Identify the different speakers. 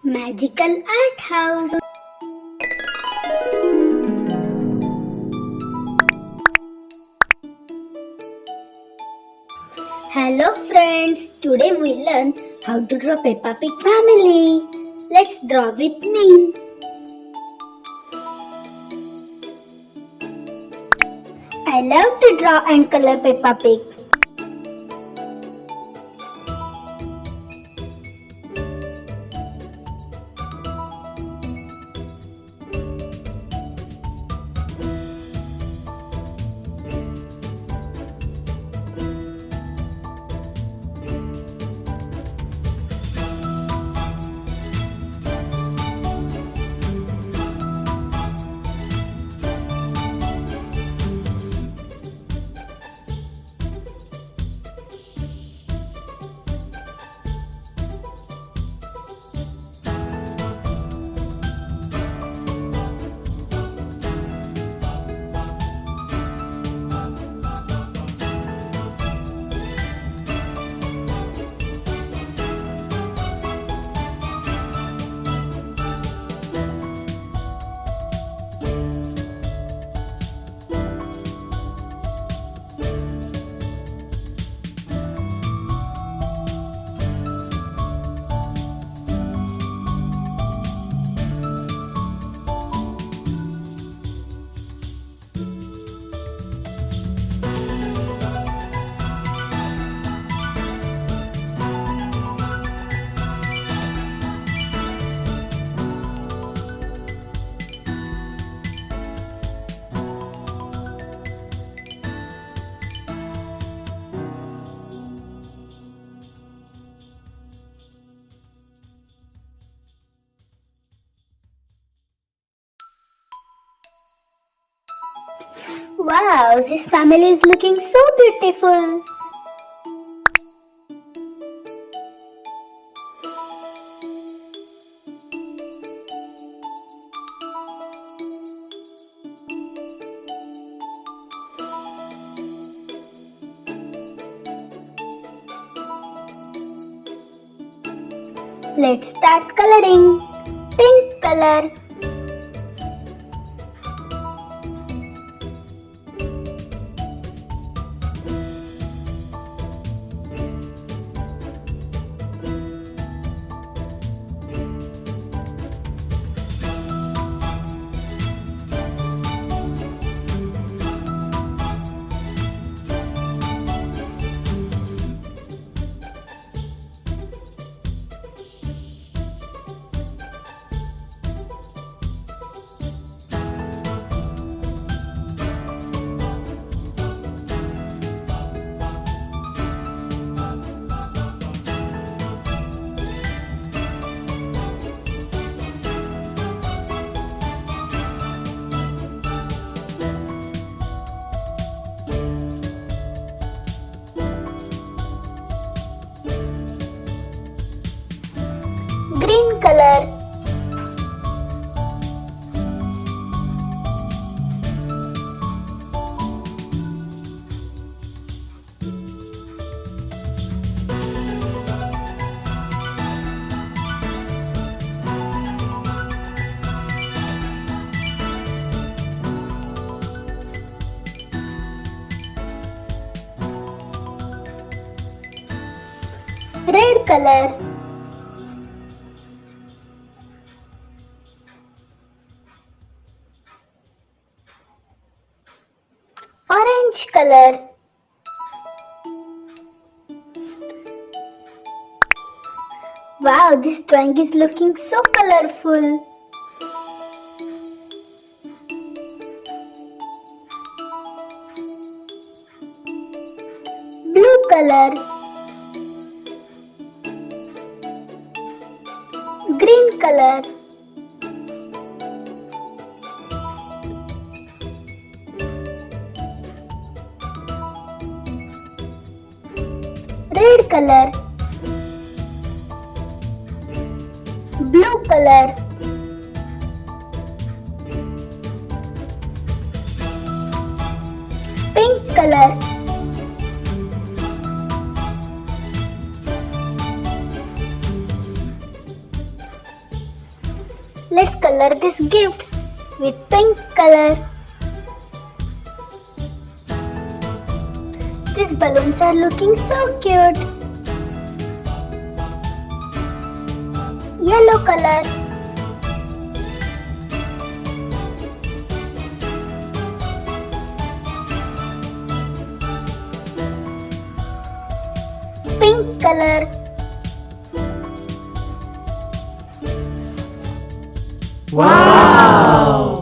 Speaker 1: Magical Art House. Hello friends, today we learn how to draw Peppa Pig family. Let's draw with me. I love to draw and color Peppa Pig. Wow, this family is looking so beautiful. Let's start coloring. Pink color. Green color. Red color. Orange color. Wow, this drawing is looking so colorful. Blue color. Green color. Red color. Blue color. Pink color. Let's color these gifts with pink color. These balloons are looking so cute. Yellow color. Pink color.
Speaker 2: Wow!